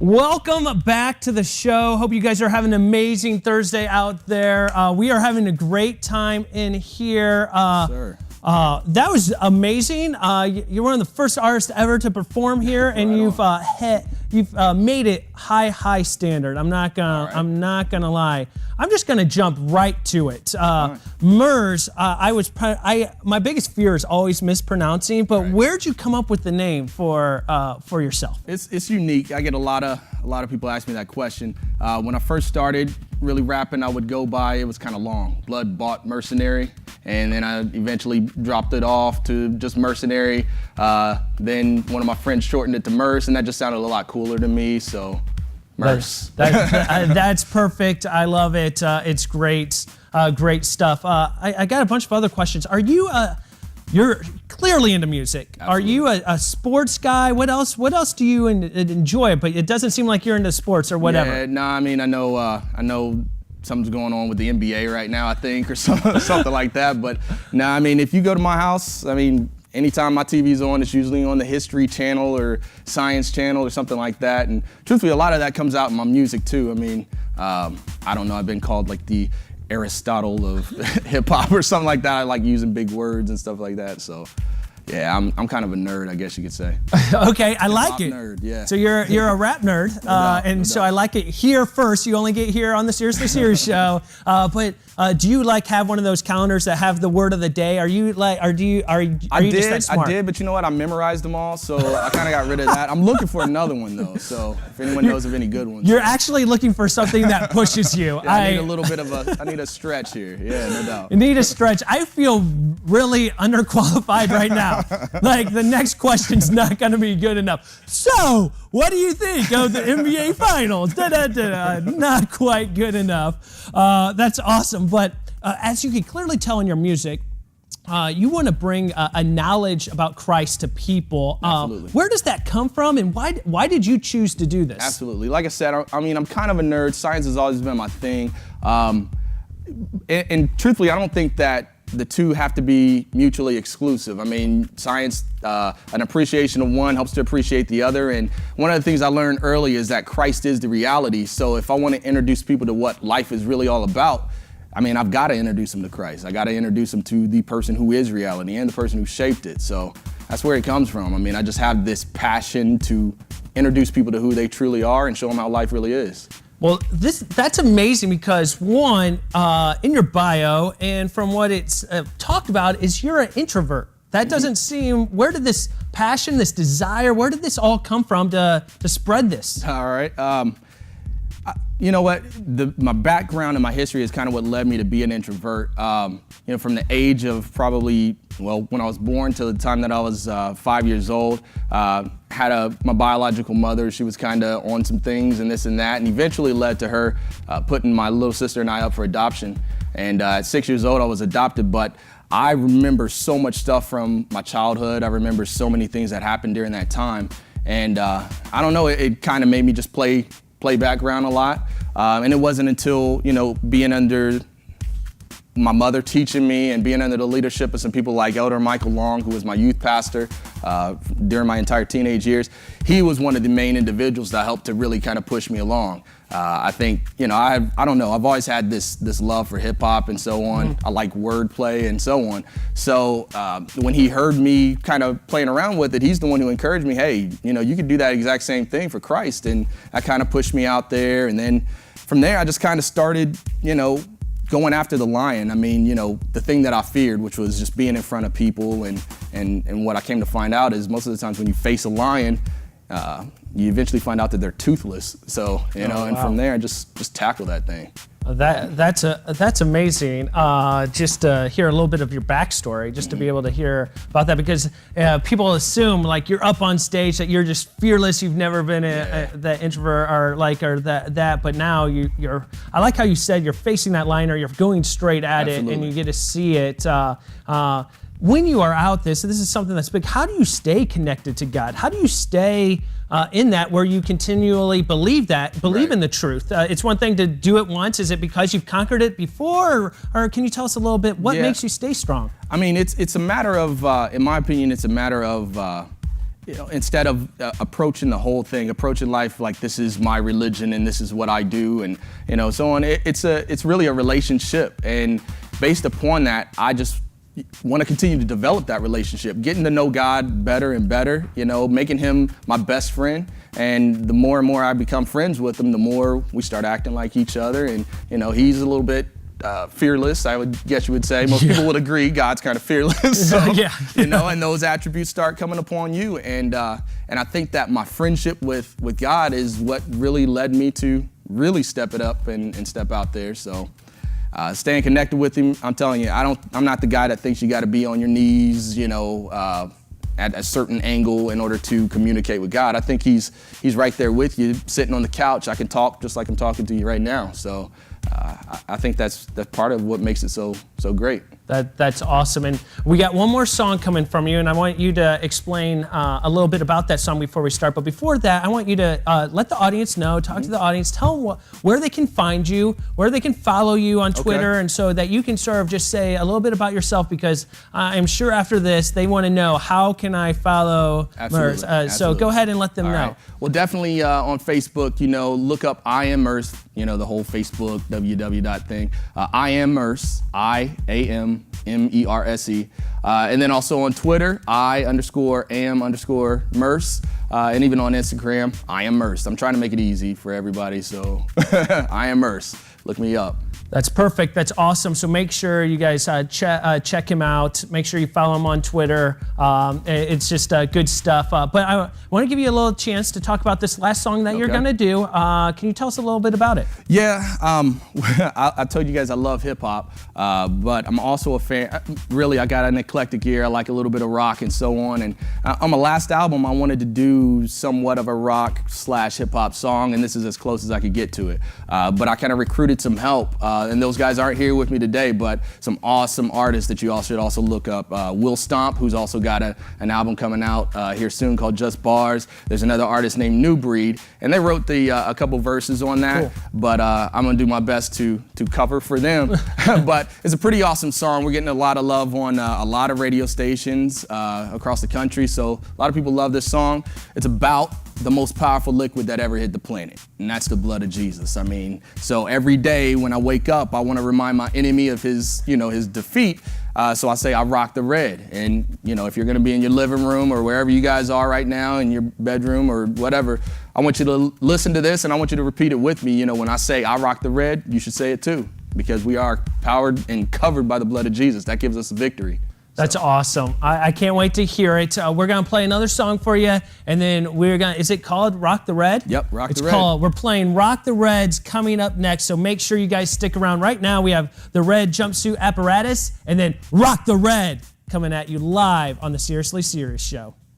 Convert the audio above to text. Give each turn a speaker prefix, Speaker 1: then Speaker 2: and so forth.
Speaker 1: Welcome back to the show. Hope you guys are having an amazing Thursday out there. We are having a great time in here.
Speaker 2: Sir.
Speaker 1: That was amazing. You're one of the first artists ever to perform here, and you've made it high standard. I'm not gonna lie. I'm just gonna jump right to it. Merse. My biggest fear is always mispronouncing. But where'd you come up with the name for yourself?
Speaker 2: It's unique. I get a lot of people ask me that question. When I first started really rapping, I would go by, it was kind of long, Blood Bought Mercenary, and then I eventually dropped it off to just Mercenary. Then one of my friends shortened it to Merse, and that just sounded a lot cooler to me, so Merse.
Speaker 1: That's perfect. I love it. It's great, great stuff. I got a bunch of other questions. Are you, you're clearly into music.
Speaker 2: Absolutely.
Speaker 1: Are you a sports guy? What else do you enjoy? But it doesn't seem like you're into sports or whatever.
Speaker 2: Yeah, no, I mean, I know something's going on with the NBA right now, I think, or something like that. But no, I mean, if you go to my house, I mean, anytime my TV's on, it's usually on the History Channel or Science Channel or something like that. And truthfully, a lot of that comes out in my music too. I mean, I don't know, I've been called like the Aristotle of hip hop or something like that. I like using big words and stuff like that. So yeah, I'm kind of a nerd, I guess you could say.
Speaker 1: Okay, I like it.
Speaker 2: Nerd, yeah.
Speaker 1: So you're a rap nerd, no doubt. I like it here first. You only get here on the Seriously Serious show. But do you like have one of those calendars that have the word of the day? Are you like, are you just that smart?
Speaker 2: I did, but you know what? I memorized them all, so I kind of got rid of that. I'm looking for another one though. So if anyone knows of any good ones,
Speaker 1: you're actually looking for something that pushes you.
Speaker 2: Yeah, I need a little bit of I need a stretch here. Yeah, no doubt.
Speaker 1: You need a stretch. I feel really underqualified right now. Like the next question's not going to be good enough. So, what do you think of the NBA Finals? Not quite good enough. That's awesome. But as you can clearly tell in your music, you want to bring a knowledge about Christ to people.
Speaker 2: Absolutely.
Speaker 1: Where does that come from, and why did you choose to do this?
Speaker 2: Absolutely. Like I said, I mean, I'm kind of a nerd. Science has always been my thing. And truthfully, I don't think that the two have to be mutually exclusive. I mean, science, an appreciation of one helps to appreciate the other. And one of the things I learned early is that Christ is the reality. So if I want to introduce people to what life is really all about, I mean, I've got to introduce them to Christ. I got to introduce them to the person who is reality and the person who shaped it. So that's where it comes from. I mean, I just have this passion to introduce people to who they truly are and show them how life really is.
Speaker 1: Well, that's amazing because one, in your bio and from what it's talked about is you're an introvert. That doesn't seem, where did this passion, this desire, where did this all come from to spread this?
Speaker 2: All right. You know what? My background and my history is kind of what led me to be an introvert. You know, from the age of probably, well, when I was born to the time that I was 5 years old, had my biological mother. She was kind of on some things and this and that, and eventually led to her putting my little sister and I up for adoption. And at 6 years old, I was adopted, but I remember so much stuff from my childhood. I remember so many things that happened during that time. And I don't know, it kind of made me just play background a lot. And it wasn't until, you know, being under my mother teaching me and being under the leadership of some people like Elder Michael Long, who was my youth pastor during my entire teenage years, he was one of the main individuals that helped to really kind of push me along. I think, you know, I don't know, I've always had this love for hip hop and so on. I like wordplay and so on. So when he heard me kind of playing around with it, he's the one who encouraged me, hey, you know, you could do that exact same thing for Christ. And that kind of pushed me out there. And then from there, I just kind of started, you know, going after the lion. I mean, you know, the thing that I feared, which was just being in front of people, and what I came to find out is most of the times when you face a lion, you eventually find out that they're toothless. So, you know, and from there, just tackle that thing.
Speaker 1: That's amazing. Just to hear a little bit of your backstory, just to be able to hear about that, because people assume like you're up on stage that you're just fearless. You've never been that introvert or that. But now you're. I like how you said you're facing that line or you're going straight at
Speaker 2: Absolutely.
Speaker 1: it, and you get to see it. When you are out this is something that's big. How do you stay connected to God? How do you stay in that where you continually believe in the truth? It's one thing to do it once. Is it because you've conquered it before, or can you tell us a little bit what makes you stay strong?
Speaker 2: I mean, it's a matter of, in my opinion, it's a matter of instead of approaching the whole thing, approaching life like this is my religion and this is what I do, and so on. It's really a relationship, and based upon that, I just want to continue to develop that relationship, getting to know God better and better, making him my best friend. And the more and more I become friends with him, the more we start acting like each other. And, he's a little bit fearless, I would guess you would say. Most people would agree God's kind of fearless. So, and those attributes start coming upon you. And I think that my friendship with God is what really led me to really step it up and step out there. So staying connected with him, I'm telling you, I'm not the guy that thinks you got to be on your knees, at a certain angle in order to communicate with God. I think he's right there with you, sitting on the couch. I can talk just like I'm talking to you right now. So I think that's part of what makes it so great.
Speaker 1: That's awesome. And we got one more song coming from you, and I want you to explain a little bit about that song before we start. But before that, I want you to let the audience know, talk to the audience, tell them where they can find you, where they can follow you on Twitter, and so that you can sort of just say a little bit about yourself, because I'm sure after this, they want to know, how can I follow Merse? So go ahead and let them know. Right.
Speaker 2: Well, definitely on Facebook, look up I Am Merse, the whole Facebook www thing. I Am Merse, IAMMERSE. And then also on Twitter, I_am_Merse. And even on Instagram, I Am Merse. I'm trying to make it easy for everybody, so I Am Merse. Look me up.
Speaker 1: That's perfect. That's awesome. So make sure you guys check him out. Make sure you follow him on Twitter. It's just good stuff. But I want to give you a little chance to talk about this last song that you're going to do. Can you tell us a little bit about it?
Speaker 2: Yeah. I told you guys I love hip hop, but I'm also a fan. Really, I got an eclectic ear. I like a little bit of rock and so on. And on my last album, I wanted to do somewhat of a rock/hip hop song, and this is as close as I could get to it. But I kind of recruited some help. And those guys aren't here with me today, but some awesome artists that you all should also look up. Will Stomp, who's also got an album coming out here soon called Just Bars. There's another artist named New Breed, and they wrote a couple verses on that. Cool. But I'm gonna do my best to cover for them. But it's a pretty awesome song. We're getting a lot of love on a lot of radio stations across the country, so a lot of people love this song. It's about the most powerful liquid that ever hit the planet, and that's the blood of Jesus. I mean, so every day when I wake up, I want to remind my enemy of his defeat. So I say, I rock the red. And, if you're going to be in your living room or wherever you guys are right now, in your bedroom or whatever, I want you to listen to this, and I want you to repeat it with me. When I say I rock the red, you should say it too, because we are powered and covered by the blood of Jesus. That gives us victory.
Speaker 1: That's awesome. I can't wait to hear it. We're going to play another song for you, and then is it called Rock the Red?
Speaker 2: Yep, Rock the Red.
Speaker 1: We're playing Rock the Reds coming up next, so make sure you guys stick around. Right now, we have the Red Jumpsuit Apparatus, and then Rock the Red coming at you live on the Seriously Serious Show.